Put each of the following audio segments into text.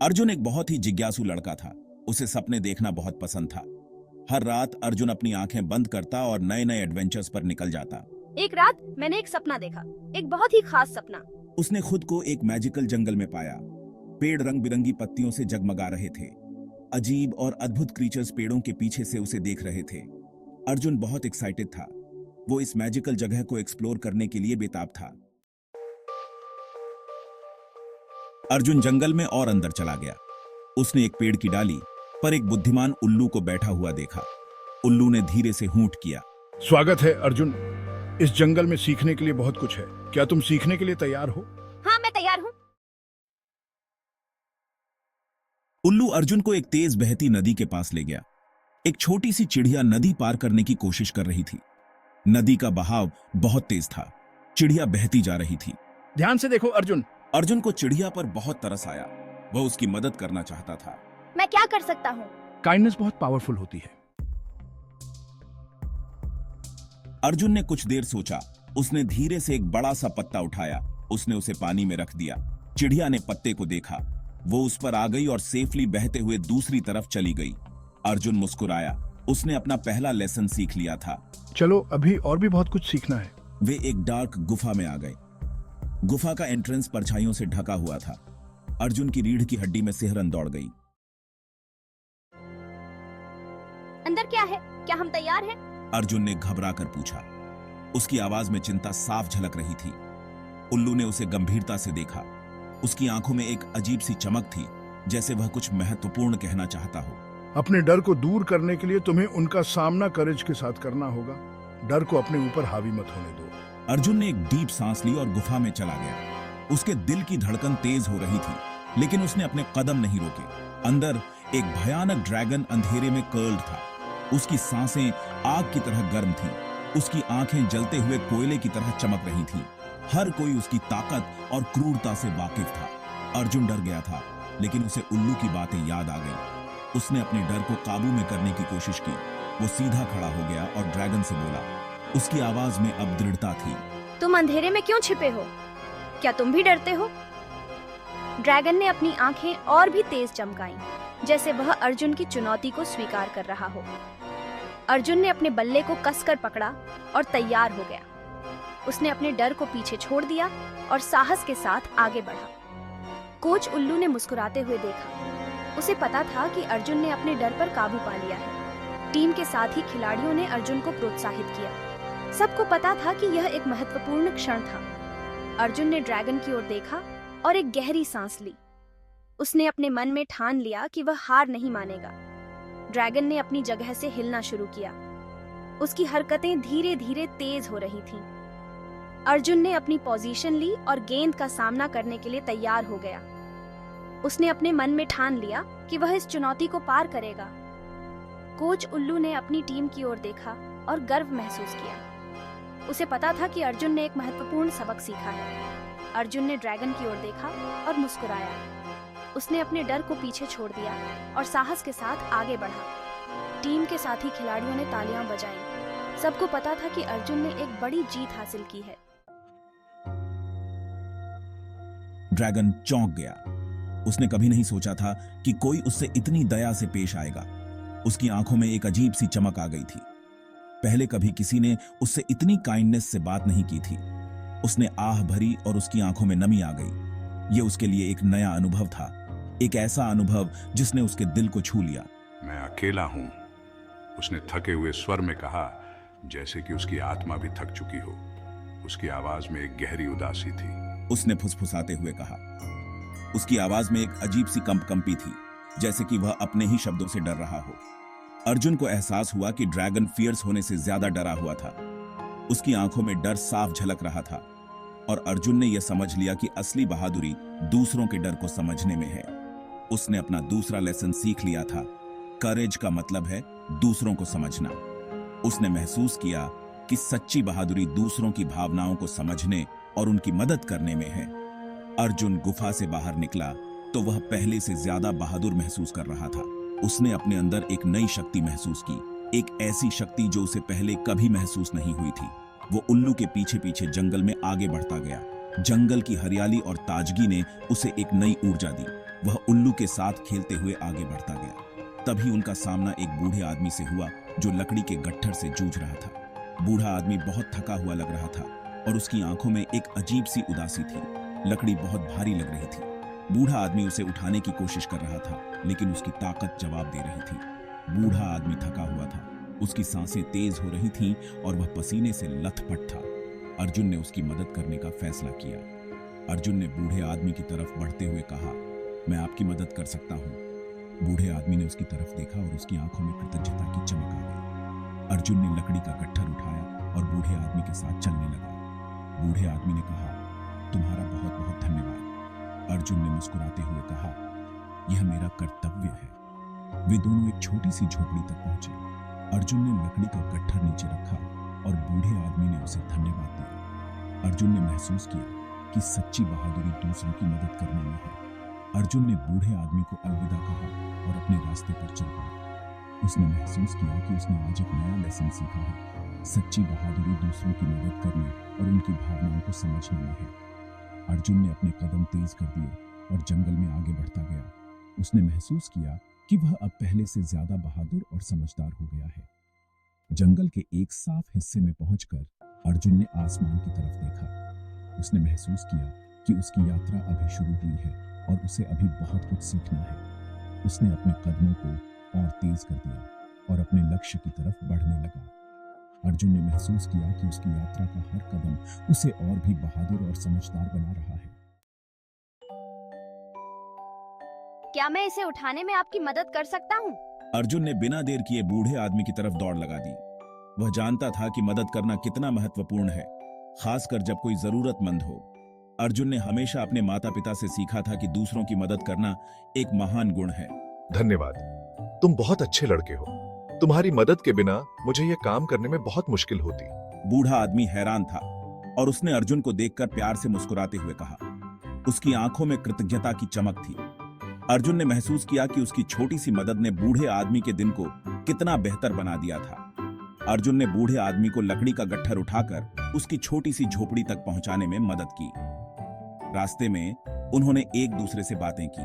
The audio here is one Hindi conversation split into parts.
अर्जुन एक बहुत ही जिज्ञासु लड़का था। उसे सपने देखना बहुत पसंद था। हर रात अर्जुन अपनी आंखें बंद करता और नए नए एडवेंचर्स पर निकल जाता। एक रात मैंने एक सपना देखा, एक बहुत ही खास सपना। उसने खुद को एक मैजिकल जंगल में पाया। पेड़ रंग बिरंगी पत्तियों से जगमगा रहे थे। अजीब और अद्भुत क्रीचर्स पेड़ों के पीछे से उसे देख रहे थे। अर्जुन बहुत एक्साइटेड था। वो इस मैजिकल जगह को एक्सप्लोर करने के लिए बेताब था। अर्जुन जंगल में और अंदर चला गया। उसने एक पेड़ की डाली पर एक बुद्धिमान उल्लू को बैठा हुआ देखा। उल्लू ने धीरे से हूंट किया। स्वागत है अर्जुन। इस जंगल में सीखने के लिए बहुत कुछ है। क्या तुम सीखने के लिए तैयार हो? हाँ, मैं तैयार हूँ। उल्लू अर्जुन को एक तेज बहती नदी के पास ले गया। एक छोटी सी चिड़िया नदी पार करने की कोशिश कर रही थी। नदी का बहाव बहुत तेज था। चिड़िया बहती जा रही थी। ध्यान से देखो अर्जुन। अर्जुन को चिड़िया पर बहुत तरस आया। वह उसकी मदद करना चाहता था। मैं क्या कर सकता हूँ? काइंडनेस बहुत पावरफुल होती है। अर्जुन ने कुछ देर सोचा। उसने धीरे से एक बड़ा सा पत्ता उठाया। उसने उसे पानी में रख दिया। चिड़िया ने पत्ते को देखा। वो उस पर आ गई और सेफली बहते हुए दूसरी तरफ चली गई। अर्जुन मुस्कुराया। उसने अपना पहला लेसन सीख लिया था। चलो, अभी और भी बहुत कुछ सीखना है। वे एक डार्क गुफा में आ गए। गुफा का एंट्रेंस परछाइयों से ढका हुआ था। अर्जुन की रीढ़ की हड्डी में सिहरन दौड़ गई। अंदर क्या है? क्या हम तैयार हैं? अर्जुन ने घबरा कर पूछा। उसकी आवाज में चिंता साफ झलक रही थी। उल्लू ने उसे गंभीरता से देखा। उसकी आंखों में एक अजीब सी चमक थी, जैसे वह कुछ महत्वपूर्ण कहना चाहता हो। अपने डर को दूर करने के लिए तुम्हें उनका सामना करेज के साथ करना होगा। डर को अपने ऊपर हावी मत होने दो। अर्जुन ने एक डीप सांस ली और गुफा में चला गया। उसके दिल की धड़कन तेज हो रही थी, लेकिन उसने अपने कदम नहीं रोके। अंदर एक भयानक ड्रैगन अंधेरे में कर्ल्ड था। उसकी सांसें आग की तरह गर्म थीं। उसकी आंखें जलते हुए कोयले की तरह चमक रही थीं। हर कोई उसकी ताकत और क्रूरता से वाकिफ था। अर्जुन डर गया था, लेकिन उसे उल्लू की बातें याद आ गई। उसने अपने डर को काबू में करने की कोशिश की। वो सीधा खड़ा हो गया और ड्रैगन से बोला। उसकी आवाज में अब दृढ़ता थी। तुम अंधेरे में क्यों छिपे हो? क्या तुम भी डरते हो? ड्रैगन ने अपनी आंखें और भी तेज चमकाईं, जैसे वह अर्जुन की चुनौती को स्वीकार कर रहा हो। अर्जुन ने अपने बल्ले को कसकर पकड़ा और तैयार हो गया। उसने अपने डर को पीछे छोड़ दिया और साहस के साथ आगे बढ़ा। कोच उल्लू ने मुस्कुराते हुए देखा। उसे पता था कि अर्जुन ने अपने डर पर काबू पा लिया है। टीम के साथ ही खिलाड़ियों ने अर्जुन को प्रोत्साहित किया। सबको पता था कि यह एक महत्वपूर्ण क्षण था। अर्जुन ने ड्रैगन की ओर देखा और एक गहरी सांस ली। उसने अपने मन में ठान लिया कि वह हार नहीं मानेगा। ड्रैगन ने अपनी जगह से हिलना शुरू किया। उसकी हरकतें धीरे धीरे तेज हो रही थीं। अर्जुन ने अपनी पोजीशन ली और गेंद का सामना करने के लिए तैयार हो गया। उसने अपने मन में ठान लिया कि वह इस चुनौती को पार करेगा। कोच उल्लू ने अपनी टीम की ओर देखा और गर्व महसूस किया। उसे पता था कि अर्जुन ने एक महत्वपूर्ण सबक सीखा है। अर्जुन ने ड्रैगन की ओर देखा और मुस्कुराया। उसने अपने डर को पीछे छोड़ दिया और साहस के साथ आगे बढ़ा। टीम के साथी खिलाड़ियों ने तालियां बजाईं। सबको पता था कि अर्जुन ने एक बड़ी जीत हासिल की है। ड्रैगन चौंक गया। उसने कभी नहीं सोचा था कि कोई उससे इतनी दया से पेश आएगा। उसकी आंखों में एक अजीब सी चमक आ गई थी। पहले कभी किसी ने उससे इतनी काइंडनेस से बात नहीं की थी। उसने आह भरी और उसकी आंखों में नमी आ गई। यह उसके लिए एक नया अनुभव था, एक ऐसा अनुभव जिसने उसके दिल को छू लिया। मैं अकेला हूं, उसने थके हुए स्वर में कहा, जैसे कि उसकी आत्मा भी थक चुकी हो। उसकी आवाज में एक गहरी उदासी थी। उसने फुसफुसाते हुए कहा। उसकी आवाज में एक अजीब सी कंपी थी, जैसे कि वह अपने ही शब्दों से डर रहा हो। अर्जुन को एहसास हुआ कि ड्रैगन फियर्स होने से ज्यादा डरा हुआ था। उसकी आंखों में डर साफ झलक रहा था और अर्जुन ने यह समझ लिया कि असली बहादुरी दूसरों के डर को समझने में है। उसने अपना दूसरा लेसन सीख लिया था। करेज का मतलब है दूसरों को समझना। उसने महसूस किया कि सच्ची बहादुरी दूसरों की भावनाओं को समझने और उनकी मदद करने में है। अर्जुन गुफा से बाहर निकला तो वह पहले से ज्यादा बहादुर महसूस कर रहा था। उसने अपने अंदर एक नई शक्ति महसूस की, एक ऐसी शक्ति जो उसे पहले कभी महसूस नहीं हुई थी। वो उल्लू के पीछे पीछे जंगल में आगे बढ़ता गया। जंगल की हरियाली और ताजगी ने उसे एक नई ऊर्जा दी। वह उल्लू के साथ खेलते हुए आगे बढ़ता गया। तभी उनका सामना एक बूढ़े आदमी से हुआ जो लकड़ी के गट्ठर से जूझ रहा था। बूढ़ा आदमी बहुत थका हुआ लग रहा था और उसकी आंखों में एक अजीब सी उदासी थी। लकड़ी बहुत भारी लग रही थी। बूढ़ा आदमी उसे उठाने की कोशिश कर रहा था, लेकिन उसकी ताकत जवाब दे रही थी। बूढ़ा आदमी थका हुआ था, उसकी सांसें तेज हो रही थीं और वह पसीने से लथपथ था। अर्जुन ने उसकी मदद करने का फैसला किया। अर्जुन ने बूढ़े आदमी की तरफ बढ़ते हुए कहा, मैं आपकी मदद कर सकता हूँ। बूढ़े आदमी ने उसकी तरफ देखा और उसकी आंखों में कृतज्ञता की चमक आ गई। अर्जुन ने लकड़ी का गट्ठर उठाया और बूढ़े आदमी के साथ चलने लगा। बूढ़े आदमी ने कहा, तुम्हारा बहुत बहुत धन्यवाद। अर्जुन ने मुस्कुराते हुए कहा, यह मेरा कर्तव्य है। वे दोनों एक छोटी सी झोपड़ी तक पहुंचे। अर्जुन ने लकड़ी का गट्ठर नीचे रखा और बूढ़े आदमी ने उसे धन्यवाद दिया। अर्जुन ने महसूस किया कि सच्ची बहादुरी दूसरों की मदद करने में है। अर्जुन ने बूढ़े आदमी को अलविदा कहा और अपने रास्ते पर चल पड़ा। उसने महसूस किया कि उसने आज एक नया लेसन सीखा है। सच्ची बहादुरी दूसरों की मदद करने और उनकी भावनाओं को समझने में है। अर्जुन ने अपने कदम तेज कर दिए और जंगल में आगे बढ़ता गया। उसने महसूस किया कि वह अब पहले से ज्यादा बहादुर और समझदार हो गया है। जंगल के एक साफ हिस्से में पहुंचकर अर्जुन ने आसमान की तरफ देखा। उसने महसूस किया कि उसकी यात्रा अभी शुरू हुई है और उसे अभी बहुत कुछ सीखना है। उसने अपने कदमों को और तेज कर दिया और अपने लक्ष्य की तरफ बढ़ने लगा। अर्जुन ने महसूस किया कि उसकी यात्रा का हर कदम उसे और भी बहादुर और समझदार बना रहा है। क्या मैं इसे उठाने में आपकी मदद कर सकता हूँ? अर्जुन ने बिना देर किए बूढ़े आदमी की तरफ दौड़ लगा दी। वह जानता था कि मदद करना कितना महत्वपूर्ण है, खासकर जब कोई जरूरतमंद हो। अर्जुन ने हमेशा अपने माता पिता से सीखा था कि दूसरों की मदद करना एक महान गुण है। धन्यवाद, तुम बहुत अच्छे लड़के हो। तुम्हारी मदद के बिना मुझे यह काम करने में बहुत मुश्किल होती। बूढ़ा आदमी हैरान था और उसने अर्जुन को देखकर प्यार से मुस्कुराते हुए कहा। उसकी आंखों में कृतज्ञता की चमक थी। अर्जुन ने महसूस किया कि उसकी छोटी सी मदद ने बूढ़े आदमी के दिन को कितना बेहतर बना दिया था। अर्जुन ने बूढ़े आदमी को लकड़ी का गट्ठर उठाकर उसकी छोटी सी झोपड़ी तक पहुंचाने में मदद की। रास्ते में उन्होंने एक दूसरे से बातें की।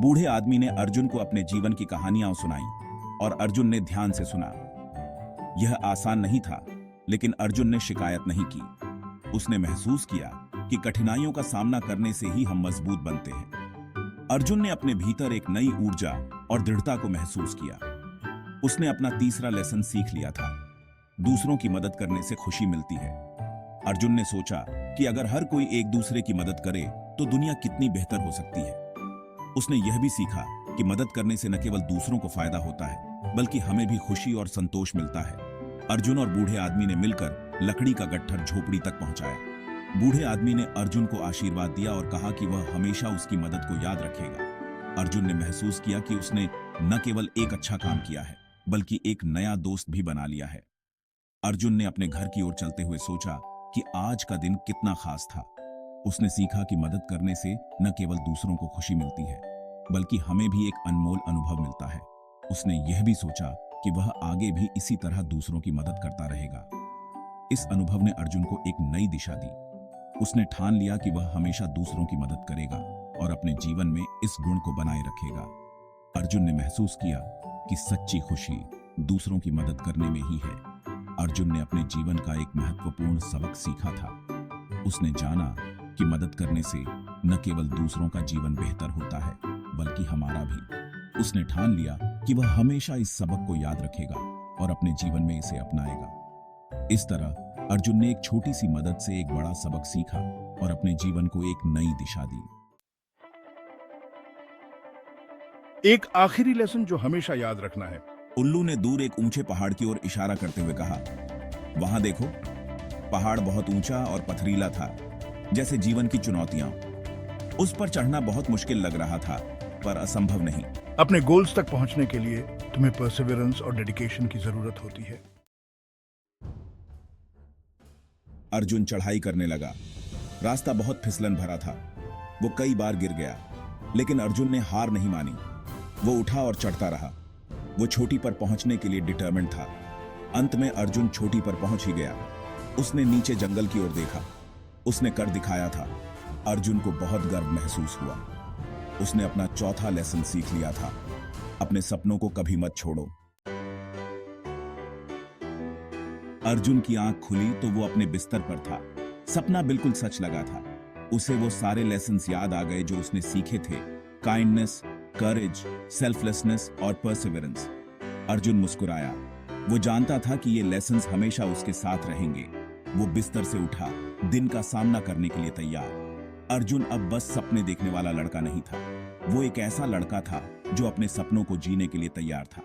बूढ़े आदमी ने अर्जुन को अपने जीवन की कहानियां सुनाई और अर्जुन ने ध्यान से सुना। यह आसान नहीं था, लेकिन अर्जुन ने शिकायत नहीं की। उसने महसूस किया कि कठिनाइयों का सामना करने से ही हम मजबूत बनते हैं। अर्जुन ने अपने भीतर एक नई ऊर्जा और दृढ़ता को महसूस किया। उसने अपना तीसरा लेसन सीख लिया था, दूसरों की मदद करने से खुशी मिलती है। अर्जुन ने सोचा कि अगर हर कोई एक दूसरे की मदद करे तो दुनिया कितनी बेहतर हो सकती है। उसने यह भी सीखा कि मदद करने से न केवल दूसरों को फायदा होता है, बल्कि हमें भी खुशी और संतोष मिलता है। अर्जुन और बूढ़े आदमी ने मिलकर लकड़ी का गट्ठर झोपड़ी तक पहुंचाया। बूढ़े आदमी ने अर्जुन को आशीर्वाद दिया और कहा कि वह हमेशा उसकी मदद को याद रखेगा। अर्जुन ने महसूस किया कि उसने न केवल एक अच्छा काम किया है, बल्कि एक नया दोस्त भी बना लिया है। अर्जुन ने अपने घर की ओर चलते हुए सोचा कि आज का दिन कितना खास था। उसने सीखा कि मदद करने से न केवल दूसरों को खुशी मिलती है, बल्कि हमें भी एक अनमोल अनुभव मिलता है। उसने यह भी सोचा कि वह आगे भी इसी तरह दूसरों की मदद करता रहेगा। इस अनुभव ने अर्जुन को एक नई दिशा दी। उसने ठान लिया कि वह हमेशा दूसरों की मदद करेगा और अपने जीवन में इस गुण को बनाए रखेगा। अर्जुन ने महसूस किया कि सच्ची खुशी दूसरों की मदद करने में ही है। अर्जुन ने अपने जीवन का एक महत्वपूर्ण सबक सीखा था। उसने जाना कि मदद करने से न केवल दूसरों का जीवन बेहतर होता है, बल्कि हमारा भी। उसने ठान लिया कि वह हमेशा इस सबक को याद रखेगा और अपने जीवन में इसे अपनाएगा। इस तरह अर्जुन ने एक छोटी सी मदद से एक बड़ा सबक सीखा और अपने जीवन को एक नई दिशा दी। एक आखिरी लेसन जो हमेशा याद रखना है। उल्लू ने दूर एक ऊंचे पहाड़ की ओर इशारा करते हुए कहा, वहां देखो, पहाड़ बहुत ऊंचा और पथरीला था, जैसे जीवन की चुनौतियां। उस पर चढ़ना बहुत मुश्किल लग रहा था, पर असंभव नहीं। अपने गोल्स तक पहुंचने के लिए तुम्हें परसिवरेंस और डेडिकेशन की जरूरत होती है। अर्जुन चढ़ाई करने लगा। रास्ता बहुत फिसलन भरा था। वो कई बार गिर गया, लेकिन अर्जुन ने हार नहीं मानी। वो उठा और चढ़ता रहा। वो चोटी पर पहुंचने के लिए डिटरमिन्ड था। अंत में अर्जुन चोटी पर पहुंच ही गया। उसने नीचे जंगल की ओर देखा। उसने कर दिखाया था। अर्जुन को बहुत गर्व महसूस हुआ। उसने अपना चौथा लेसन सीख लिया था, अपने सपनों को कभी मत छोड़ो। अर्जुन की आंख खुली तो वो अपने बिस्तर पर था। सपना बिल्कुल सच लगा था। उसे वो सारे लेसन्स याद आ गए जो उसने सीखे थे, काइंडनेस, करेज, सेल्फलेसनेस और परसिवरेंस। अर्जुन मुस्कुराया। वो जानता था कि ये लेसन्स हमेशा उसके साथ रहेंगे। वो बिस्तर से उठा, दिन का सामना करने के लिए तैयार। अर्जुन अब बस सपने देखने वाला लड़का नहीं था, वो एक ऐसा लड़का था जो अपने सपनों को जीने के लिए तैयार था।